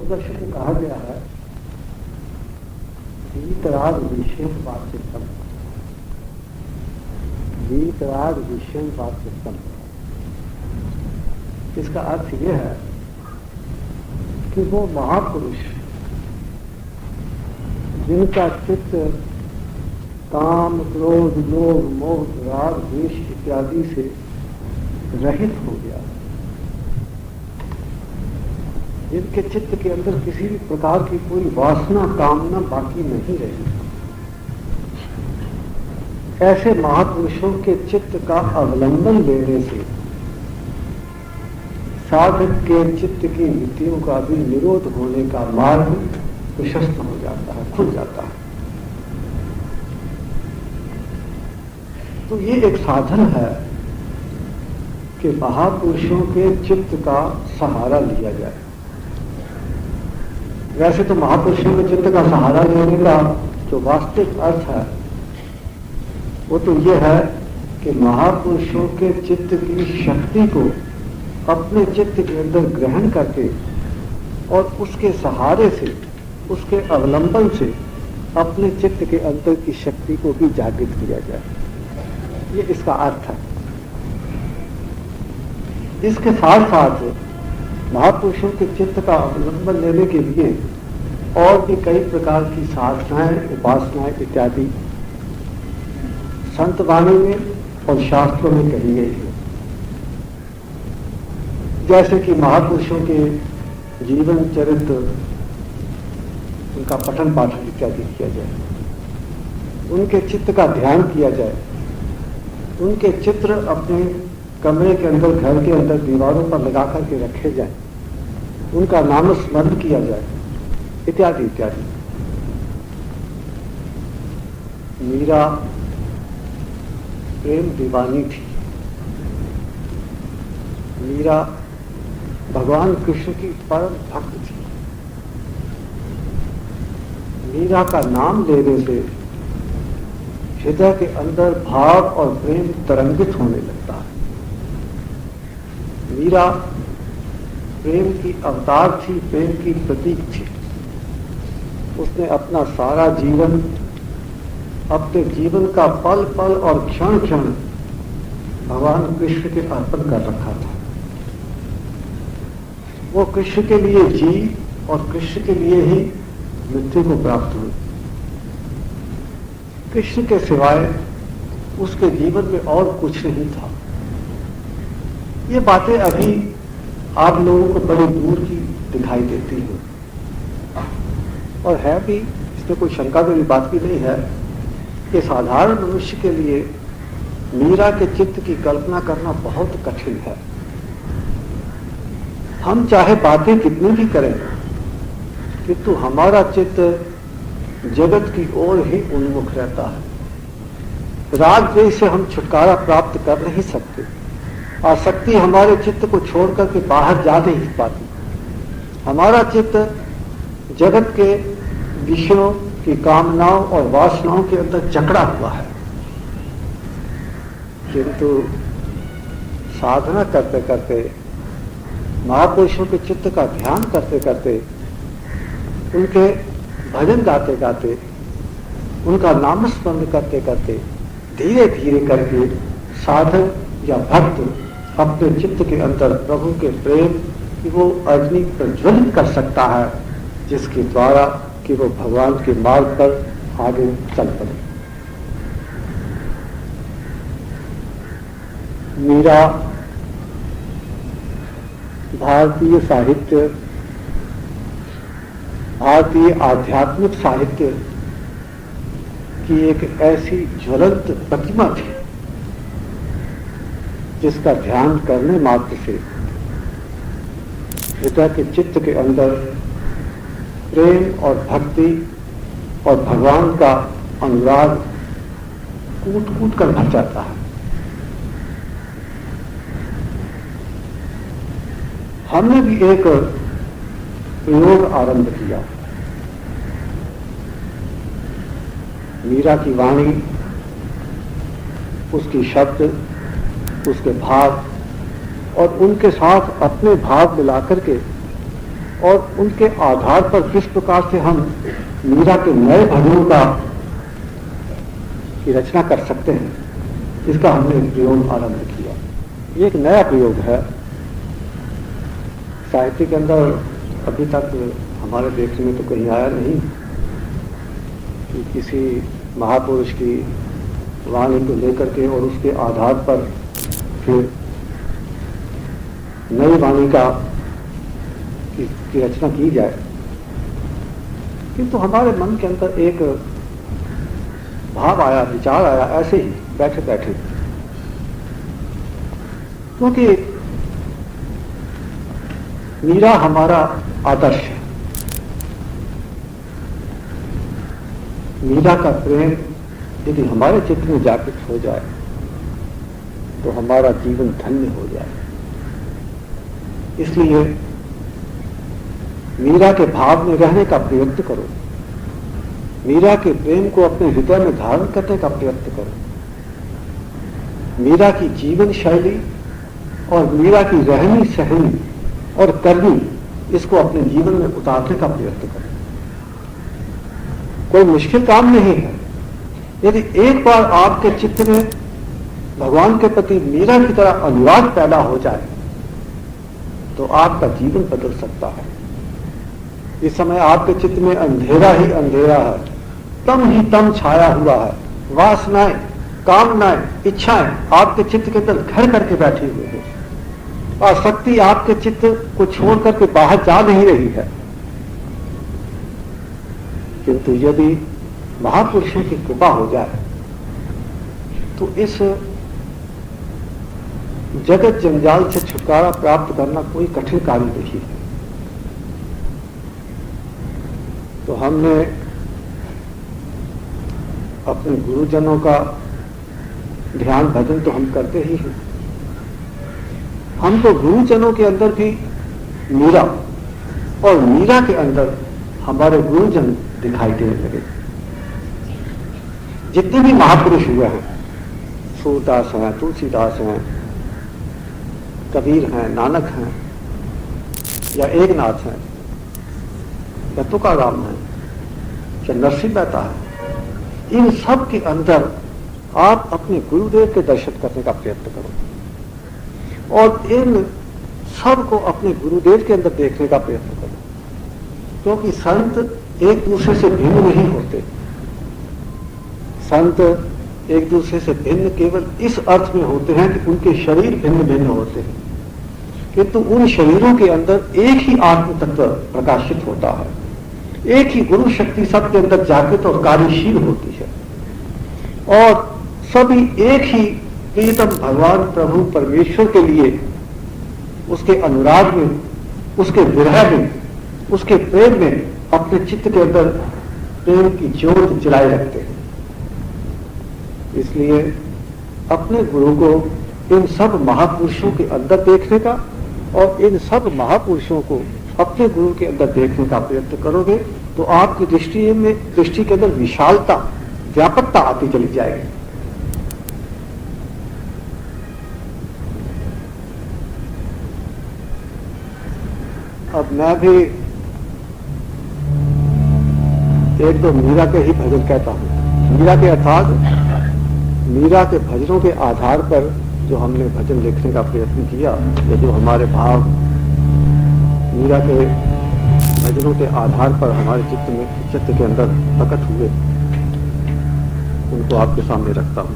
दूरदर्शन में कहा गया है वीतराग विषम वाचितम, वीतराग विषम वाचितम। इसका अर्थ यह है कि वो महापुरुष जिनका चित्त काम, क्रोध, लोभ, मोह, राग, द्वेष इत्यादि से रहित हो गया, जिनके चित्त के अंदर किसी भी प्रकार की कोई वासना, कामना बाकी नहीं रही, ऐसे महापुरुषों के चित्त का अवलंबन लेने से साधक के चित्त की वृत्तियों का भी निरोध होने का मार्ग प्रशस्त हो जाता है, खुल जाता है। तो ये एक साधन है कि महापुरुषों के चित्त का सहारा लिया जाए। वैसे तो महापुरुषों के चित्त का सहारा लेने का जो वास्तविक अर्थ है वो तो ये है कि महापुरुषों के चित्त की शक्ति को अपने चित्त के अंदर ग्रहण करके और उसके सहारे से, उसके अवलंबन से अपने चित्त के अंदर की शक्ति को भी जागृत किया जाए। ये इसका अर्थ है। इसके साथ साथ महापुरुषों के चित्त का अवलंबन लेने के लिए और भी कई प्रकार की साधनाएं, उपासनाएं इत्यादि संत वाणी में और शास्त्रों में कही गई है। जैसे कि महापुरुषों के जीवन चरित्र, उनका पठन पाठन इत्यादि किया जाए, उनके चित्त का ध्यान किया जाए, उनके चित्र अपने कमरे के अंदर, घर के अंदर दीवारों पर लगा करके रखे जाए, उनका नामस्मरण किया जाए, इत्यादि इत्यादि। मीरा प्रेम दीवानी थी। मीरा भगवान कृष्ण की परम भक्त थी। मीरा का नाम लेने से हृदय के अंदर भाव और प्रेम तरंगित होने लगता है। मीरा प्रेम की अवतार थी, प्रेम की प्रतीक थी। उसने अपना सारा जीवन, अपने जीवन का पल पल और क्षण क्षण भगवान कृष्ण के अर्पण कर रखा था। वो कृष्ण के लिए जी और कृष्ण के लिए ही मृत्यु को प्राप्त हुई। कृष्ण के सिवाय उसके जीवन में और कुछ नहीं था। ये बातें अभी आप लोगों को बड़ी दूर की दिखाई देती हैं और है भी, इसमें कोई शंका वाली बात भी नहीं है कि साधारण मनुष्य के लिए मीरा के चित्त की कल्पना करना बहुत कठिन है। हम चाहे बातें कितनी भी करें किंतु हमारा चित्त जगत की ओर ही उन्मुख रहता है। राग द्वेष से हम छुटकारा प्राप्त कर नहीं सकते। आसक्ति हमारे चित्त को छोड़कर के बाहर जा नहीं पाती। हमारा चित्त जगत के विषयों की कामनाओं और वासनाओं के अंदर जकड़ा हुआ है। किंतु साधना करते करते, महापुरुषों के चित्त का ध्यान करते करते, उनके भजन गाते गाते, उनका नामस्मरण करते करते, धीरे धीरे करके साधक या भक्त अपने चित्त के अंदर प्रभु के प्रेम की वो अग्नि प्रज्वलित कर सकता है, जिसके द्वारा कि वो भगवान के मार्ग पर आगे चल पड़े। मीरा भारतीय साहित्य, भारतीय आध्यात्मिक साहित्य की एक ऐसी ज्वलंत प्रतिमा थी जिसका ध्यान करने मात्र से हृदय के चित्त के अंदर प्रेम और भक्ति और भगवान का अनुराग कूट कूट कर भर जाता है। हमने भी एक प्रयोग आरंभ किया। मीरा की वाणी, उसकी शब्द, उसके भाव और उनके साथ अपने भाव मिलाकर के और उनके आधार पर किस प्रकार से हम मीरा के नए भजनों की रचना कर सकते हैं, इसका हमने एक प्रयोग आरंभ किया। ये एक नया प्रयोग है, साहित्य के अंदर अभी तक हमारे देखने में तो कहीं आया नहीं कि किसी महापुरुष की वाणी को लेकर के और उसके आधार पर फिर नई वाणी की रचना की जाए। किंतु हमारे मन के अंदर एक भाव आया, विचार आया ऐसे ही बैठे बैठे, क्योंकि मीरा हमारा आदर्श है। मीरा का प्रेम यदि हमारे चित्त में जागृत हो जाए तो हमारा जीवन धन्य हो जाए। इसलिए मीरा के भाव में रहने का प्रयत्न करो, मीरा के प्रेम को अपने हृदय में धारण करने का प्रयत्न करो, मीरा की जीवन शैली और मीरा की रहनी सहनी और करनी, इसको अपने जीवन में उतारने का प्रयत्न करो। कोई मुश्किल काम नहीं है। यदि एक बार आपके चित्त में भगवान के प्रति मीरा की तरह अनुराग पैदा हो जाए तो आपका जीवन बदल सकता है। इस समय आपके चित्त में अंधेरा ही अंधेरा है, तम ही तम छाया हुआ है। वासनाएं, कामनाएं, इच्छाएं आपके चित्त के अंदर घर करके बैठी हुई है। आसक्ति आपके चित्त को छोड़ करके बाहर जा नहीं रही है। किंतु यदि महापुरुषों की कृपा हो जाए तो इस जगत जंजाल से छुटकारा प्राप्त करना कोई कठिन कार्य नहीं है। तो हमने अपने गुरुजनों का ध्यान भजन तो हम करते ही हैं, हमको गुरुजनों के अंदर भी मीरा और मीरा के अंदर हमारे गुरुजन दिखाई देने लगे। जितने भी महापुरुष हुए हैं, सूरदास हैं, तुलसीदास हैं, कबीर हैं, नानक हैं, या एकनाथ हैं, या तुकाराम हैं, या नरसिंह मेहता है, इन सब के अंदर आप अपने गुरुदेव के दर्शन करने का प्रयत्न करो और इन सब को अपने गुरुदेव के अंदर देखने का प्रयत्न करो, क्योंकि संत एक दूसरे से भिन्न नहीं होते। संत एक दूसरे से भिन्न केवल इस अर्थ में होते हैं कि उनके शरीर भिन्न भिन्न होते हैं, किंतु उन शरीरों के अंदर एक ही आत्म तत्व प्रकाशित होता है, एक ही गुरु शक्ति सबके अंदर जागृत और कार्यशील होती है, और सभी एक ही प्रियतम भगवान प्रभु परमेश्वर के लिए उसके अनुराग में, उसके विरह में, उसके प्रेम में अपने चित्त के अंदर प्रेम की ज्योत जलाए रखते हैं। इसलिए अपने गुरु को इन सब महापुरुषों के अंदर देखने का और इन सब महापुरुषों को अपने गुरु के अंदर देखने का प्रयत्न करोगे तो आपकी दृष्टि के अंदर विशालता, व्यापकता आती चली जाएगी। अब मैं भी एक दो मीरा के ही भजन कहता हूं। मीरा के अर्थात मीरा के भजनों के आधार पर जो हमने भजन लिखने का प्रयत्न किया, या जो हमारे भाव मीरा के भजनों के आधार पर हमारे चित्त के अंदर प्रकट हुए, उनको आपके सामने रखता हूं।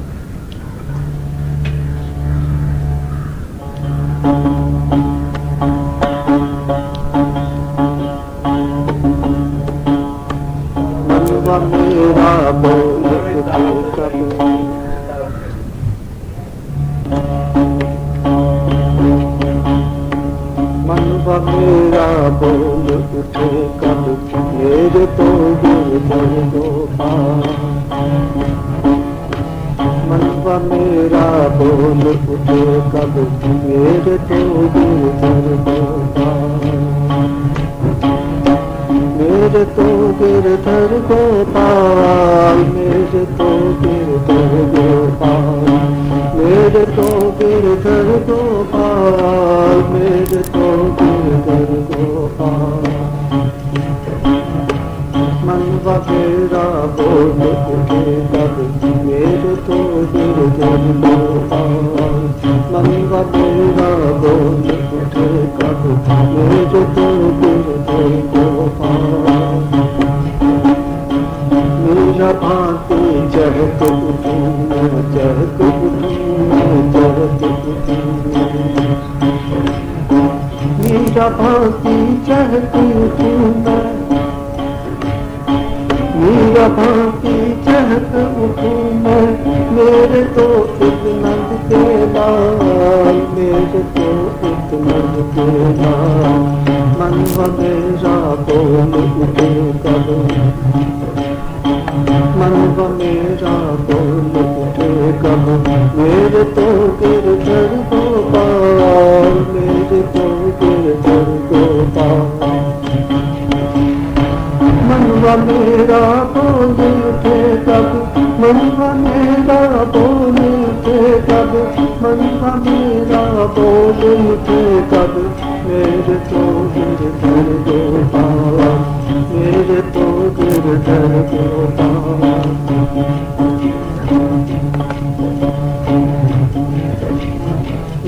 मेरा बोल कब मनवा मेरा बोल उठे कब मेरे तो गिरधर गोपाल। मनवा मेरा बोल उठे कब मेरे तो गिरधर गोपाल। मेरे तो गिरधर गोपाल, मेरे तो गिरधर गोपाल, मेरे तो गिरधर गोपाल, मेरे तो गिरधर गोपाल। मनवा मेरा बोल उठे कब मेरे तो गिरधर गोपाल। मनवा मेरा बोल उठे कब मेरे तो गिरधर गोपाल। मेरा भांति चहक उठूं मैं, चहक उठूं मैं, चहक उठूं मेरा भांति चहक उठूं मैं, मेरा भांति चहक उठूं मैं। मेरे तो एक नंद के लाल, मेरे तो एक नंद के लाल। मनवा मेरा बोल उठे कब, मनवा मेरा बोल उठे कब मेरे तो गिरधर गोपाल, मेरे तो गिरधर गोपाल। मनवा मेरा बोल उठे कब, मनवा मेरा बोल उठे कब, मनवा मेरा बोल उठे कब मेरे तो गिरधर गोपाल, मेरे तो गिरधर गोपाल।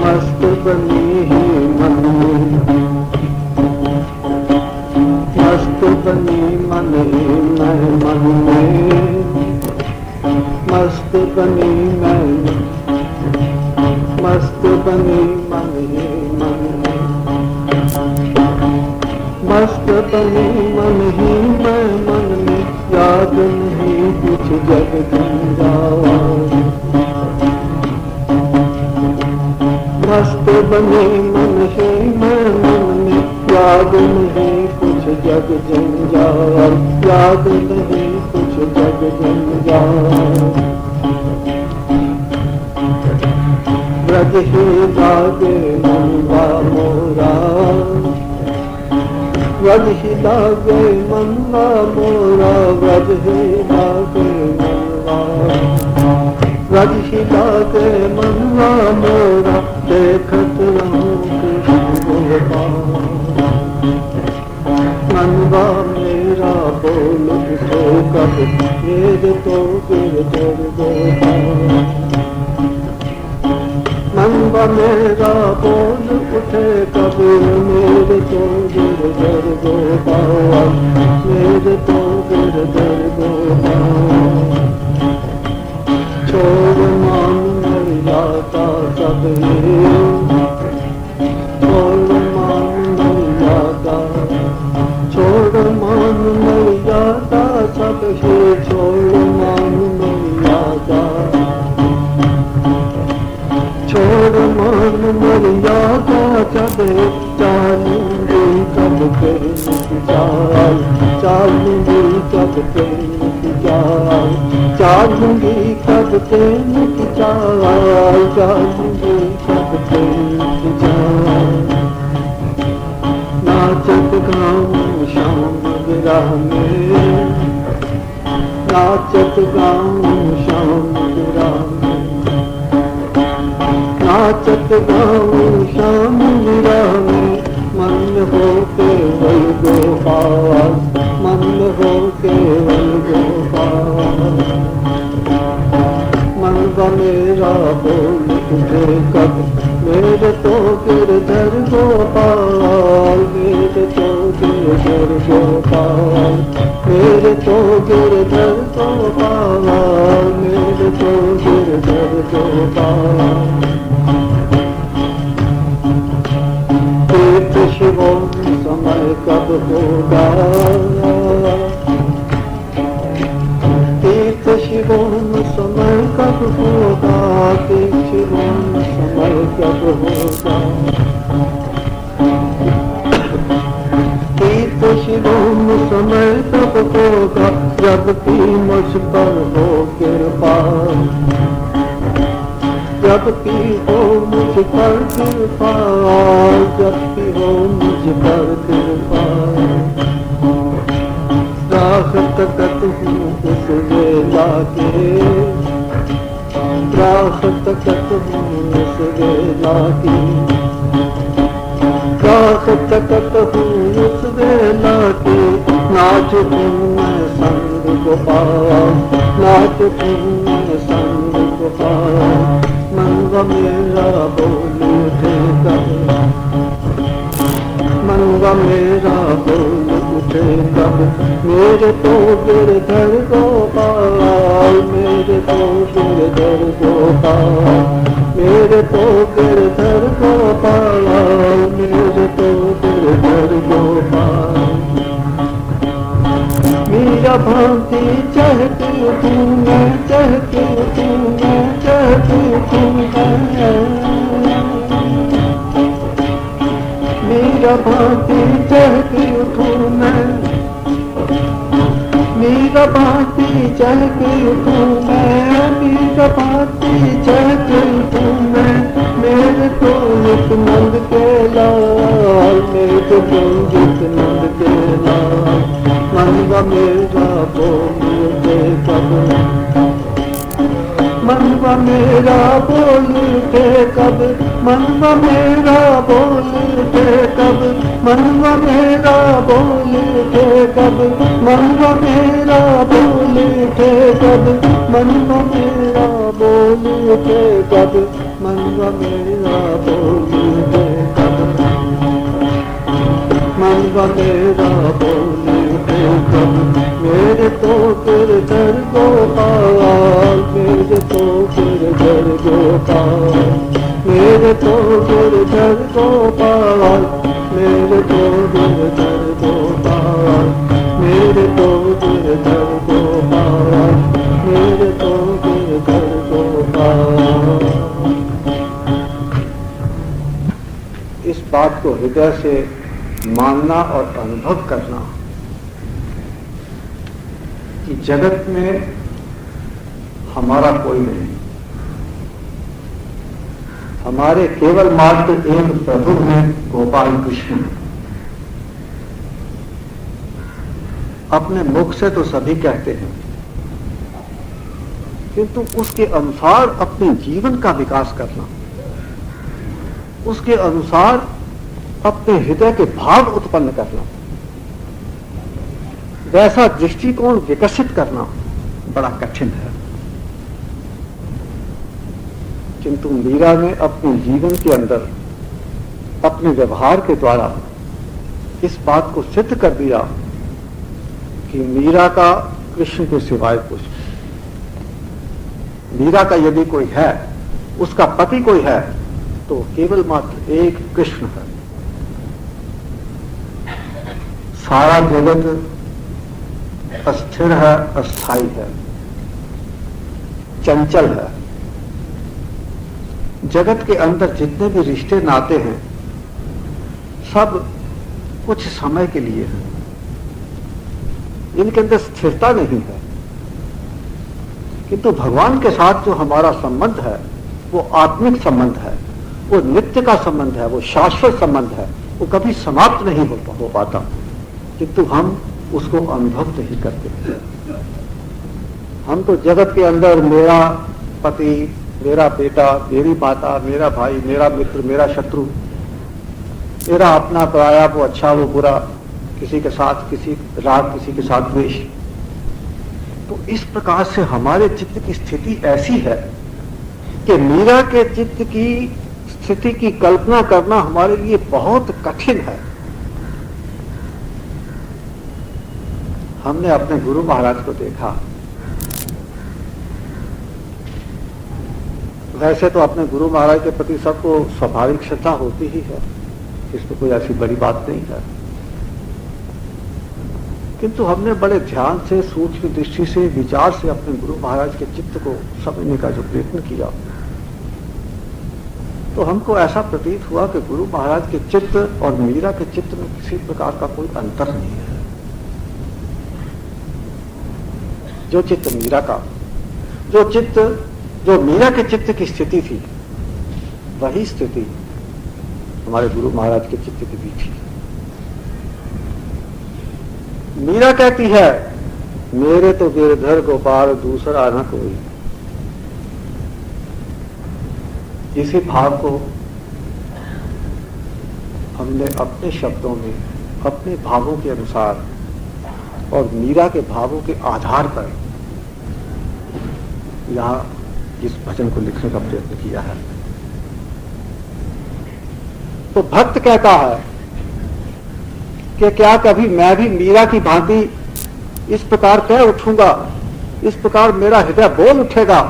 मस्त बनी ही मन में, मस्त बनी मन ही मैं मन में, मस्त बनी मैं, मस्त बनी मन ही मन में, मस्त बनी मन ही मैं मन में। याद नहीं कुछ जग गंगावा, मस्त बनी मन ही मैं मन में। याद नहीं कुछ जग जंजाल, याद नहीं कुछ जग जंजाल। ब्रज ही लागे मनवा मोरा, ब्रज ही लागे मनवा मोरा, ब्रज ही लागे मनवा, ब्रज ही लागे मनवा मोरा। देखत रहूं कृष्ण गोपाल। मनवा मेरा बोल उठे कब मेरे तो गिरधर गोपाल। मनवा मेरा बोल उठे कब मेरे तो गिरधर गोपाल, मेरे तो गिरधर गोपाल। छोड़ मान मर्यादा सब ये, छोड़ मान मर्यादा, छोड़ मान मर्यादा सब ये, छोड़ मान मर्यादा, छोड़ मान मर्यादा जब चालूंगी कब के चाल, चालूंगी कब के चाल, चालूंगी कब के चाल, चालूंगी कब के चाल। नाचत गाऊं शाम विरह में, नाचत गाऊं शाम विरह में, नाचत गाऊं शाम विरह में। मन हो केवल गोपाल, मन हो केवल गोपाल। मनवा मेरा बोल उठे कब मेरे तो गिरधर गोपाल, मेरे तो गिरधर गोपाल, मेरे तो गिरधर गोपाल, मेरे तो गिरधर गोपाल। तीर्थ शिवों समय कब होगा, तीर्थ शिवों समय कब होगा, तीर्थ शिवों समय कब होगा। तीर्थ शिवों समय कब होगा जब की मुझ पर हो कृपा, जब की हो मुझ पर कृपा, जब की हो मुझ पर कृपा। राह तकत हूँ उस वेला के, राह तकत हूँ उस वेला की, राह तकत हूँ उस वेला की। नाच हूँ मैं संग गोपाल, नाथ तुम संग गोपाल। मनवा मेरा बोल उठे कब, मनवा मेरा बोल उठे कब, मेरे तो गिरधर गोपाल, मेरे तो गिरधर गोपाल, मेरे तो गिरधर गोपाल, मेरे तो गिरधर गोपाल। मीरा भांति चहती हूँ मैं, चहती हूँ मैं, चहती हूँ मैं, मीरा भांति चहती हूँ मैं, मीरा भांति चहती हूँ मैं, मीरा भांति चहती हूँ मैं, मेरे तो नित नंद के लाल, मेरे तो नित नंद के लाल। मनवा मेरा बोल उठे कब, मनवा मेरा बोल उठे कब, मनवा मेरा बोल उठे कब, मनवा मेरा बोल उठे कब, मनवा मेरा बोल उठे कब, मनवा मेरा बोल उठे कब, मनवा मेरा बोल उठे कब, मनवा मेरा बोल उठे कब, मेरे तो गिरधर गोपाल, मेरे तो गिरधर गोपाल, मेरे तो गिरधर गोपाल, मेरे तो गिरधर गोपाल, मेरे तो गिरधर गोपाल, मेरे तो गिरधर गोपाल। इस बात को हृदय से मानना और अनुभव करना कि जगत में हमारा कोई नहीं, हमारे केवल मात्र एक प्रभु हैं, गोपाल कृष्ण। अपने मुख से तो सभी कहते हैं, किंतु उसके अनुसार अपने जीवन का विकास करना, उसके अनुसार अपने हृदय के भाव उत्पन्न करना, वैसा दृष्टिकोण विकसित करना बड़ा कठिन है। किंतु मीरा ने अपने जीवन के अंदर अपने व्यवहार के द्वारा इस बात को सिद्ध कर दिया कि मीरा का कृष्ण के सिवाय कुछ, मीरा का यदि कोई है, उसका पति कोई है, तो केवल मात्र एक कृष्ण है। सारा जगत अस्थिर है, अस्थाई है, चंचल है। जगत के अंदर जितने भी रिश्ते नाते हैं सब कुछ समय के लिए हैं, इनके अंदर स्थिरता नहीं है। किंतु भगवान के साथ जो हमारा संबंध है वो आत्मिक संबंध है, वो नित्य का संबंध है, वो शाश्वत संबंध है, वो कभी समाप्त नहीं हो पाता, किंतु हम उसको अनुभव नहीं करते। हम तो जगत के अंदर मेरा पति, मेरा बेटा, मेरी माता, मेरा भाई, मेरा मित्र, मेरा शत्रु, मेरा अपना पराया, वो अच्छा वो बुरा, किसी के साथ किसी राग, किसी के साथ द्वेष। तो इस प्रकार से हमारे चित्त की स्थिति ऐसी है कि मीरा के चित्त की स्थिति की कल्पना करना हमारे लिए बहुत कठिन है। हमने अपने गुरु महाराज को देखा, वैसे तो अपने गुरु महाराज के प्रति सबको स्वाभाविक श्रद्धा होती ही है, इसमें कोई ऐसी बड़ी बात नहीं है, किंतु हमने बड़े ध्यान से, सूक्ष्म दृष्टि से, विचार से अपने गुरु महाराज के चित्त को समझने का जो प्रयत्न किया, तो हमको ऐसा प्रतीत हुआ कि गुरु महाराज के चित्त और मीरा के चित्त में किसी प्रकार का कोई अंतर नहीं है। जो चित्त मीरा का, जो मीरा के चित्त की स्थिति थी, वही स्थिति हमारे गुरु महाराज के चित्त की भी थी। मीरा कहती है, मेरे तो गिरधर गोपाल दूसरा न कोई। इसी भाव को हमने अपने शब्दों में, अपने भावों के अनुसार और मीरा के भावों के आधार पर यहां इस भजन को लिखने का प्रयत्न किया है। तो भक्त कहता है कि क्या कभी मैं भी मीरा की भांति इस प्रकार कह उठूंगा, इस प्रकार मेरा हृदय बोल उठेगा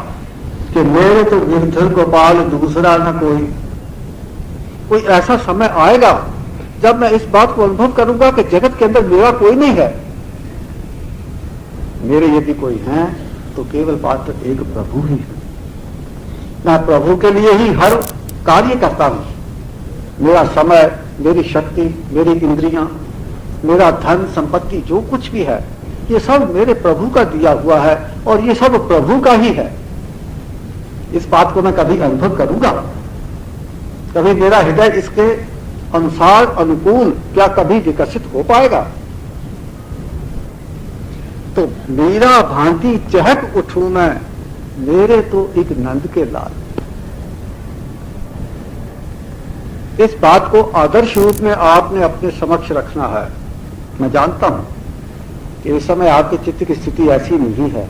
कि मेरे तो गिरधर गोपाल दूसरा न कोई। कोई ऐसा समय आएगा जब मैं इस बात को अनुभव करूंगा कि जगत के अंदर मेरा कोई नहीं है। मेरे यदि कोई है तो केवल मात्र एक प्रभु ही है। मैं प्रभु के लिए ही हर कार्य करता हूं। मेरा समय, मेरी शक्ति, मेरी इंद्रियां, मेरा धन संपत्ति जो कुछ भी है, ये सब मेरे प्रभु का दिया हुआ है और ये सब प्रभु का ही है। इस बात को मैं कभी अनुभव करूंगा? कभी मेरा हृदय इसके अनुसार अनुकूल क्या कभी विकसित हो पाएगा? तो मेरा भांति चहक उठूं मैं, मेरे तो एक नंद के लाल। इस बात को आदर्श रूप में आपने अपने समक्ष रखना है। मैं जानता हूं कि इस समय आपके चित्त की स्थिति ऐसी नहीं है।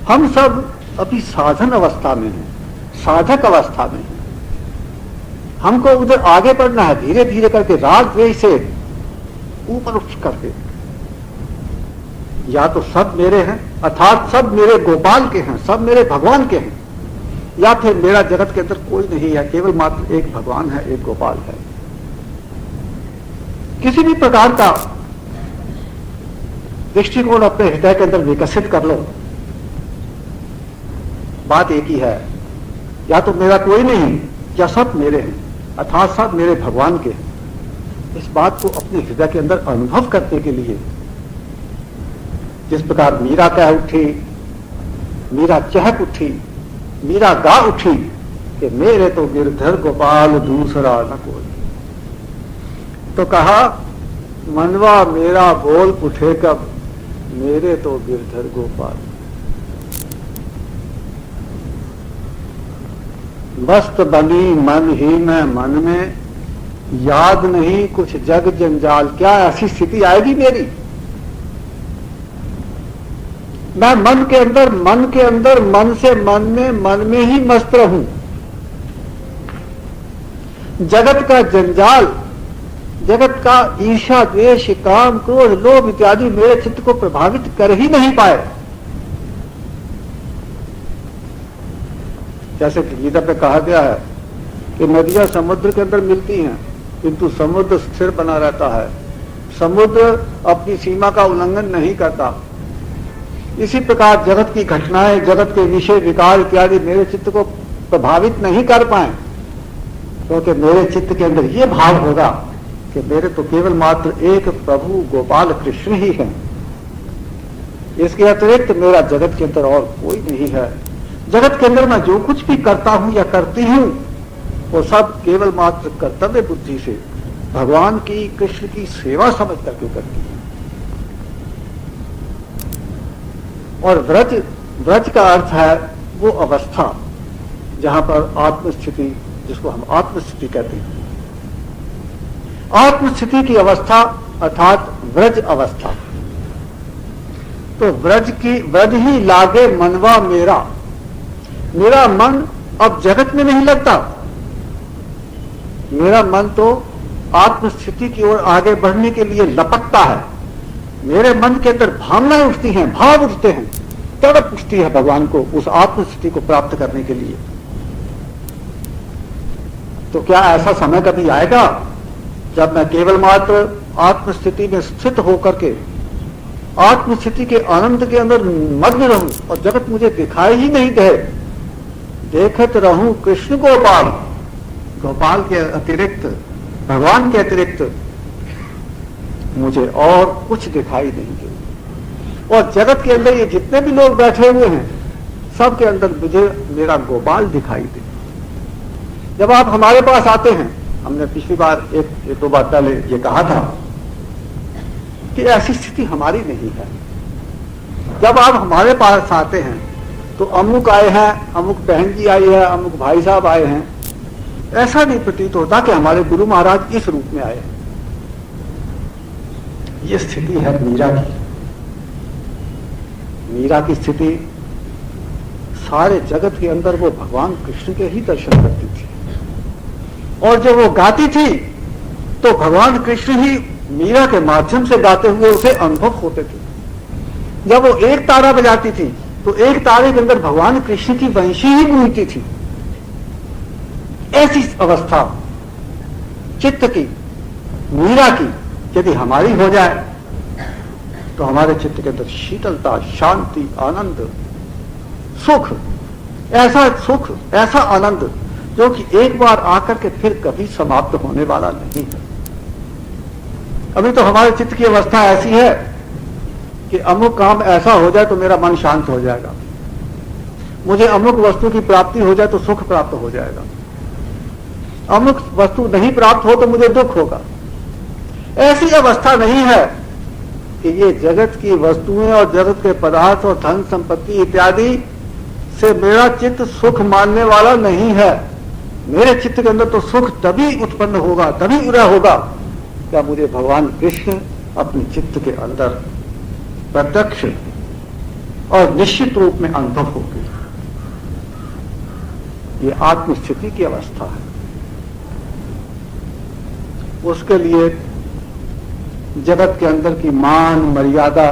हम सब अभी साधन अवस्था में हैं, साधक अवस्था में हैं। हमको उधर आगे बढ़ना है, धीरे धीरे करके, राग द्वेष से ऊपर उठ करके। या तो सब मेरे हैं, अर्थात सब मेरे गोपाल के हैं, सब मेरे भगवान के हैं, या फिर मेरा जगत के अंदर कोई नहीं है, केवल मात्र एक भगवान है, एक गोपाल है। किसी भी प्रकार का दृष्टिकोण अपने हृदय के अंदर विकसित कर लो, बात एक ही है, या तो मेरा कोई नहीं या सब मेरे हैं, अर्थात सब मेरे भगवान के हैं। इस बात को अपने हृदय के अंदर अनुभव करने के लिए जिस प्रकार मीरा कह उठी, मीरा चहक उठी, मीरा गा उठी कि मेरे तो गिरधर गोपाल दूसरा न कोई। तो कहा मनवा मेरा बोल उठे कब, मेरे तो गिरधर गोपाल। मस्त बनी मन ही में, मन में याद नहीं कुछ जग जंजाल। क्या ऐसी स्थिति आएगी मेरी? मैं मन के अंदर, मन से मन में ही मस्त रहूं। जगत का जंजाल, जगत का ईर्ष्या, द्वेष, काम, क्रोध, लोभ इत्यादि मेरे चित्त को प्रभावित कर ही नहीं पाए। जैसे कि गीता पे कहा गया है कि नदियां समुद्र के अंदर मिलती हैं, किंतु समुद्र स्थिर बना रहता है, समुद्र अपनी सीमा का उल्लंघन नहीं करता। इसी प्रकार जगत की घटनाएं, जगत के विषय, विकार इत्यादि मेरे चित्त को प्रभावित नहीं कर पाए, क्योंकि मेरे चित्त के अंदर ये भाव होगा कि मेरे तो केवल मात्र एक प्रभु गोपाल कृष्ण ही है। इसके अतिरिक्त मेरा जगत के अंदर और कोई नहीं है। जगत के अंदर मैं जो कुछ भी करता हूं या करती हूं, वो सब केवल मात्र कर्तव्य बुद्धि से भगवान की, कृष्ण की सेवा समझ करके करती है। और व्रज का अर्थ है वो अवस्था जहां पर आत्मस्थिति, जिसको हम आत्मस्थिति कहते हैं, आत्मस्थिति की अवस्था अर्थात व्रज अवस्था। तो व्रज ही लागे मनवा मेरा। मेरा मन अब जगत में नहीं लगता, मेरा मन तो आत्मस्थिति की ओर आगे बढ़ने के लिए लपकता है। मेरे मन के अंदर भावनाएं उठती हैं, भाव उठते हैं, तड़प उठती है भगवान को, उस आत्मस्थिति को प्राप्त करने के लिए। तो क्या ऐसा समय कभी आएगा जब मैं केवल मात्र आत्मस्थिति में स्थित होकर के आत्मस्थिति के आनंद के अंदर मग्न रहूं और जगत मुझे दिखाई ही नहीं दे, देखत रहूं कृष्ण गोपाल। गोपाल के अतिरिक्त, भगवान के अतिरिक्त मुझे और कुछ दिखाई नहीं दे। और जगत के अंदर ये जितने भी लोग बैठे हुए हैं, सब के अंदर मुझे मेरा गोपाल दिखाई दे। जब आप हमारे पास आते हैं, हमने पिछली बार एक दो बार पहले ये कहा था कि ऐसी स्थिति हमारी नहीं है। जब आप हमारे पास आते हैं तो अमुक आए हैं, अमुक बहन जी आई है, अमुक भाई साहब आए हैं, ऐसा नहीं प्रतीत होता कि हमारे गुरु महाराज इस रूप में आए हैं। ये स्थिति है मीरा की। मीरा की स्थिति सारे जगत के अंदर वो भगवान कृष्ण के ही दर्शन करती थी, और जब वो गाती थी तो भगवान कृष्ण ही मीरा के माध्यम से गाते हुए उसे अनुभव होते थे। जब वो एक तारा बजाती थी तो एक तारे के अंदर भगवान कृष्ण की वंशी ही गूंजती थी। ऐसी अवस्था चित्त की, मीरा की, यदि हमारी हो जाए तो हमारे चित्त के अंदर शीतलता, शांति, आनंद, सुख, ऐसा आनंद जो कि एक बार आकर के फिर कभी समाप्त होने वाला नहीं है। अभी तो हमारे चित्त की अवस्था ऐसी है कि अमुक काम ऐसा हो जाए तो मेरा मन शांत हो जाएगा, मुझे अमुक वस्तु की प्राप्ति हो जाए तो सुख प्राप्त हो जाएगा, अमुक वस्तु नहीं प्राप्त हो तो मुझे दुख होगा। ऐसी अवस्था नहीं है कि ये जगत की वस्तुएं और जगत के पदार्थ और धन संपत्ति इत्यादि से मेरा चित्त सुख मानने वाला नहीं है। मेरे चित्त के अंदर तो सुख तभी उत्पन्न होगा, तभी उदय होगा क्या मुझे भगवान कृष्ण अपने चित्त के अंदर प्रत्यक्ष और निश्चित रूप में अनुभव होगी। ये आत्मस्थिति की अवस्था है। उसके लिए जगत के अंदर की मान मर्यादा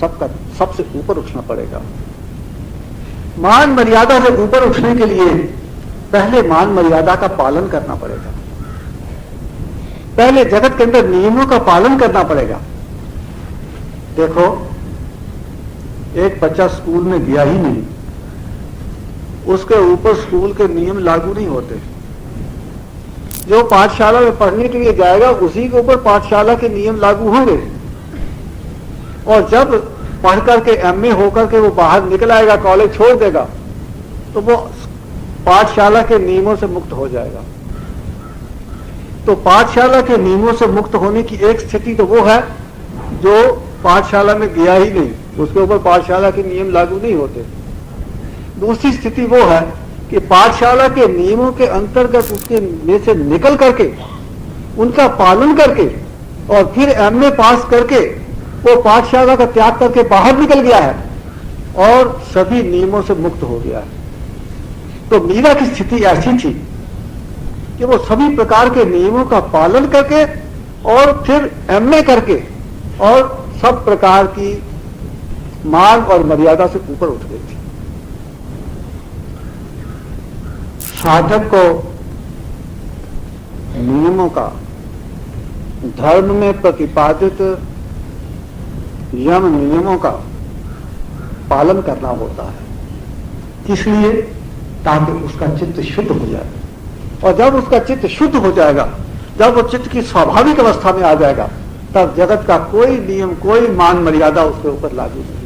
सबसे ऊपर उठना पड़ेगा। मान मर्यादा से ऊपर उठने के लिए पहले मान मर्यादा का पालन करना पड़ेगा, पहले जगत के अंदर नियमों का पालन करना पड़ेगा। देखो, एक बच्चा स्कूल में गया ही नहीं, उसके ऊपर स्कूल के नियम लागू नहीं होते। जो पाठशाला में पढ़ने के लिए जाएगा उसी के ऊपर पाठशाला के नियम लागू होंगे, और जब पढ़ करके एमए होकर के वो बाहर निकल आएगा, कॉलेज छोड़ देगा, तो वो पाठशाला के नियमों से मुक्त हो जाएगा। तो पाठशाला के नियमों से मुक्त होने की एक स्थिति तो वो है जो पाठशाला में गया ही नहीं, उसके ऊपर पाठशाला के नियम लागू नहीं होते। दूसरी स्थिति वो है कि पाठशाला के नियमों के अंतर्गत उसके में से निकल करके उनका पालन करके और फिर एमए पास करके वो पाठशाला का त्याग करके बाहर निकल गया है और सभी नियमों से मुक्त हो गया है। तो मीरा की स्थिति ऐसी थी कि वो सभी प्रकार के नियमों का पालन करके और फिर एमए करके और सब प्रकार की मान और मर्यादा से ऊपर उठ गई थी। साधक को नियमों का, धर्म में प्रतिपादित यम नियमों का पालन करना होता है। इसलिए ताकि उसका चित्त शुद्ध हो जाए, और जब उसका चित्त शुद्ध हो जाएगा, जब वो चित्त की स्वाभाविक अवस्था में आ जाएगा, तब जगत का कोई नियम, कोई मान मर्यादा उसके ऊपर लागू नहीं।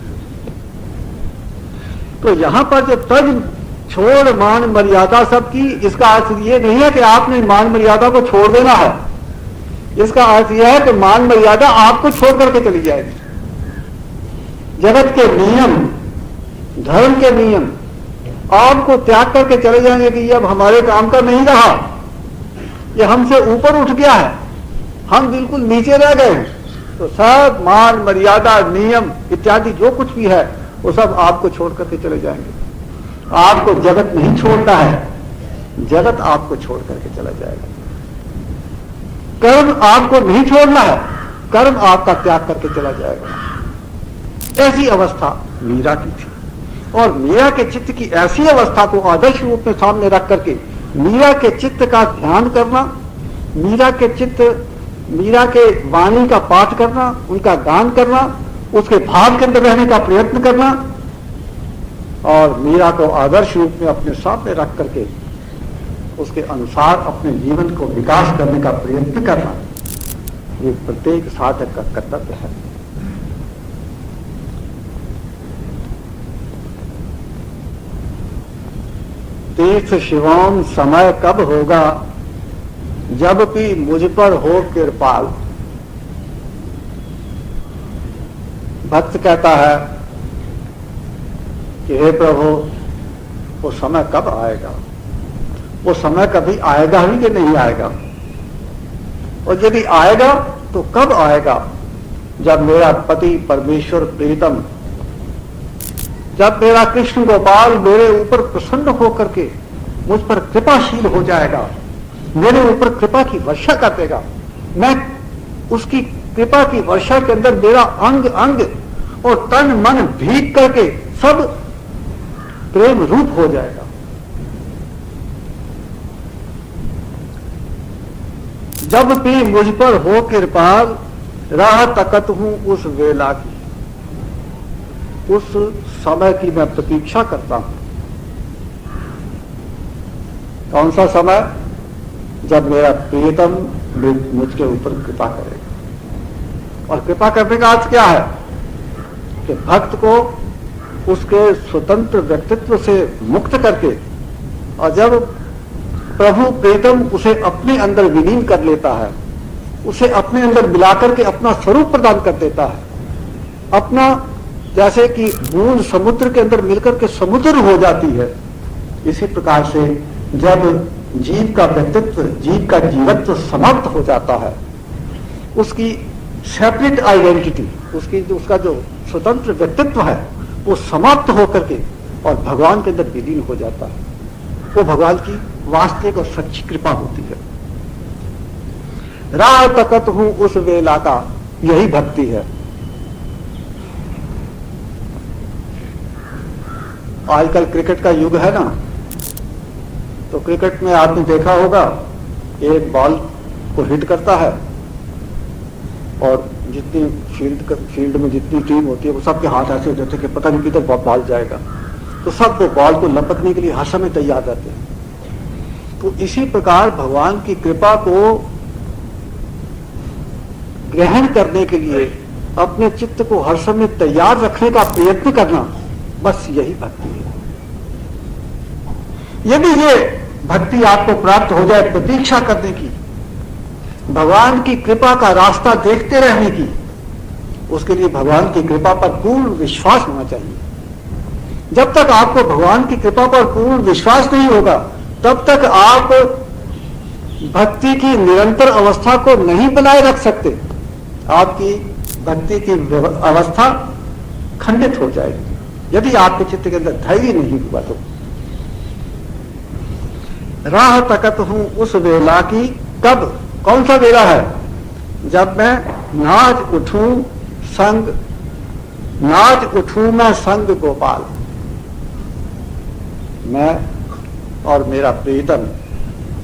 तो यहां पर जो तज छोड़ मान मर्यादा सबकी, इसका अर्थ ये नहीं है कि आपने मान मर्यादा को छोड़ देना है। इसका अर्थ यह है कि मान मर्यादा आपको छोड़ करके चली जाएगी। जगत के नियम, धर्म के नियम आपको त्याग करके चले जाएंगे कि ये अब हमारे काम का नहीं रहा, ये हमसे ऊपर उठ गया है, हम बिल्कुल नीचे रह गए। तो सब मान मर्यादा नियम इत्यादि जो कुछ भी है वो सब आपको छोड़ करके चले जाएंगे। आपको जगत नहीं छोड़ना है, जगत आपको छोड़ करके चला जाएगा। कर्म आपको नहीं छोड़ना है, कर्म आपका त्याग करके चला जाएगा। ऐसी अवस्था मीरा की थी, और मीरा के चित्त की ऐसी अवस्था को आदर्श रूप में सामने रख करके मीरा के चित्त का ध्यान करना, मीरा के वाणी का पाठ करना, उनका गान करना, उसके भाव के अंदर रहने का प्रयत्न करना, और मीरा को आदर्श रूप में अपने सामने रख करके उसके अनुसार अपने जीवन को विकास करने का प्रयत्न करना, ये प्रत्येक साधक का कर्तव्य है। तीर्थ शिवम समय कब होगा, जब भी मुझ पर हो कृपाल। भक्त कहता है कि हे प्रभु, वो समय कब आएगा? वो समय कभी आएगा ही कि नहीं आएगा? और यदि आएगा तो कब आएगा? जब मेरा पति परमेश्वर प्रीतम, जब मेरा कृष्ण गोपाल मेरे ऊपर प्रसन्न होकर के मुझ पर कृपाशील हो जाएगा, मेरे ऊपर कृपा की वर्षा कर देगा, मैं उसकी कृपा की वर्षा के अंदर मेरा अंग अंग और तन मन भीग करके सब प्रेम रूप हो जाएगा। जब भी मुझ पर हो कृपाल, राह तकत हूं उस वेला की, उस समय की मैं प्रतीक्षा करता हूं। कौन सा समय? जब मेरा प्रियतम मुझके ऊपर कृपा करेगा। और कृपा करने का अर्थ क्या है? कि भक्त को उसके स्वतंत्र व्यक्तित्व से मुक्त करके, और जब प्रभु प्रीतम उसे अपने अंदर विलीन कर लेता है, उसे अपने अंदर मिलाकर के अपना स्वरूप प्रदान कर देता है, अपना, जैसे कि बूंद समुद्र के अंदर मिलकर के समुद्र हो जाती है, इसी प्रकार से जब जीव का व्यक्तित्व, जीव का जीवत्व समाप्त हो जाता है, उसकी सेपरेट आइडेंटिटी, उसका जो स्वतंत्र व्यक्तित्व है वो समाप्त होकर के और भगवान के अंदर विलीन हो जाता है, वो भगवान की वास्तविक और सच्ची कृपा होती है। राह तकत हूं उस वेला का, यही भक्ति है। आजकल क्रिकेट का युग है ना, तो क्रिकेट में आपने देखा होगा, एक बॉल को हिट करता है और जितनी फील्ड में जितनी टीम होती है वो सबके हाथ ऐसे हो जाते हैं कि पता नहीं किधर बॉल जाएगा, तो सब वो बॉल को लपकने के लिए हर समय तैयार रहते हैं। तो इसी प्रकार भगवान की कृपा को ग्रहण करने के लिए अपने चित्त को हर समय तैयार रखने का प्रयत्न करना, बस यही भक्ति है। यदि ये भक्ति आपको प्राप्त हो जाए प्रतीक्षा करने की, भगवान की कृपा का रास्ता देखते रहने की, उसके लिए भगवान की कृपा पर पूर्ण विश्वास होना चाहिए। जब तक आपको भगवान की कृपा पर पूर्ण विश्वास नहीं होगा, तब तक आप भक्ति की निरंतर अवस्था को नहीं बनाए रख सकते। आपकी भक्ति की अवस्था खंडित हो जाएगी यदि आपके चित्त के अंदर धैर्य नहीं हुआ तो। राह तकत हूं उस वेला की, कब? कौन सा वेला है? जब मैं नाच उठूं मैं संग गोपाल, मैं और मेरा प्रीतम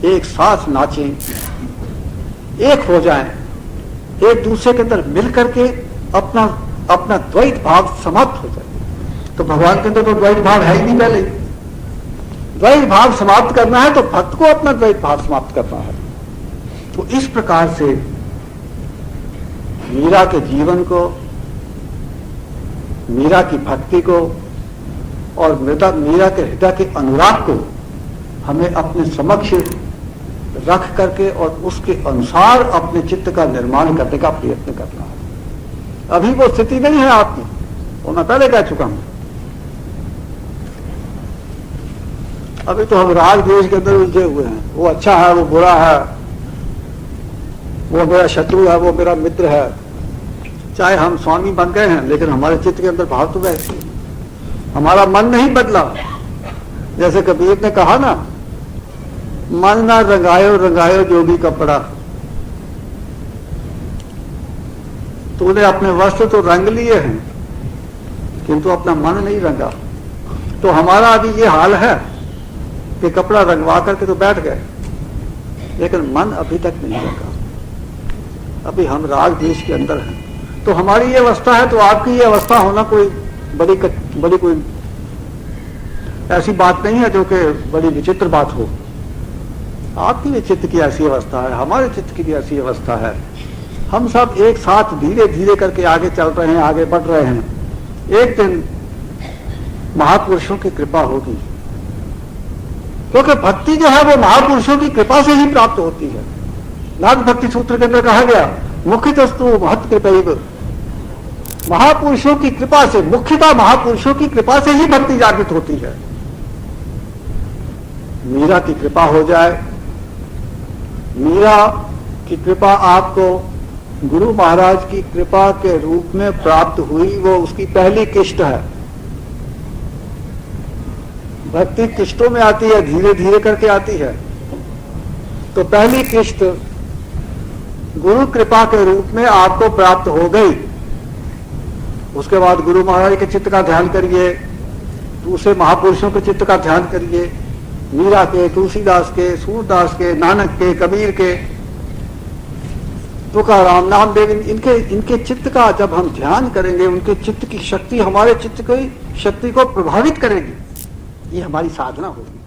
एक साथ नाचें, एक हो जाएं, एक दूसरे के अंदर मिल करके अपना द्वैत भाव समाप्त हो जाए। तो भगवान के अंदर तो द्वैत भाव है ही नहीं पहले। द्वैत भाव समाप्त करना है तो भक्त को अपना द्वैत भाव समाप्त करना है। तो इस प्रकार से मीरा के जीवन को, मीरा की भक्ति को और मीरा के हृदय के अनुराग को हमें अपने समक्ष रख करके और उसके अनुसार अपने चित्त का निर्माण करने का प्रयत्न करना है। अभी वो स्थिति नहीं है आपकी, वो मैं पहले कह चुका हूं। अभी तो हम राग द्वेष के अंदर उलझे हुए हैं, वो अच्छा है, वो बुरा है, वो मेरा शत्रु है, वो मेरा मित्र है। चाहे हम स्वामी बन गए हैं, लेकिन हमारे चित्त के अंदर भाव तो वैसे, हमारा मन नहीं बदला। जैसे कबीर ने कहा ना, मन ना रंगायो रंगायो जोगी कपड़ा। तूने अपने वस्त्र तो रंग लिए हैं, किंतु अपना मन नहीं रंगा। तो हमारा अभी ये हाल है कि कपड़ा रंगवा करके तो बैठ गए, लेकिन मन अभी तक नहीं रंगा। अभी हम राग द्वेष के अंदर हैं। तो हमारी ये अवस्था है, तो आपकी ये अवस्था होना कोई बड़ी कोई ऐसी बात नहीं है जो कि बड़ी विचित्र बात हो। आपकी भी चित्त की ऐसी अवस्था है, हमारे चित्त की भी ऐसी अवस्था है। हम सब एक साथ धीरे धीरे करके आगे चल रहे हैं, आगे बढ़ रहे हैं। एक दिन महापुरुषों की कृपा होगी, क्योंकि भक्ति जो है वो महापुरुषों की कृपा से ही प्राप्त होती है। नाग भक्ति सूत्र के अंदर कहा गया, मुख्यतस्तु महत् कृपैव। महापुरुषों की कृपा से, मुख्यतः महापुरुषों की कृपा से ही भक्ति जागृत होती है। मीरा की कृपा हो जाए, मीरा कि कृपा आपको गुरु महाराज की कृपा के रूप में प्राप्त हुई, वो उसकी पहली किस्त है। भक्ति किस्तों में आती है, धीरे धीरे करके आती है। तो पहली किस्त गुरु कृपा के रूप में आपको प्राप्त हो गई। उसके बाद गुरु महाराज के चित्त का ध्यान करिए, दूसरे महापुरुषों के चित्त का ध्यान करिए, मीरा के, तुलसीदास के, सूरदास के, नानक के, कबीर के, तुकाराम, नामदेव, इनके चित्त का जब हम ध्यान करेंगे, उनके चित्त की शक्ति हमारे चित्त की शक्ति को प्रभावित करेगी। ये हमारी साधना होगी।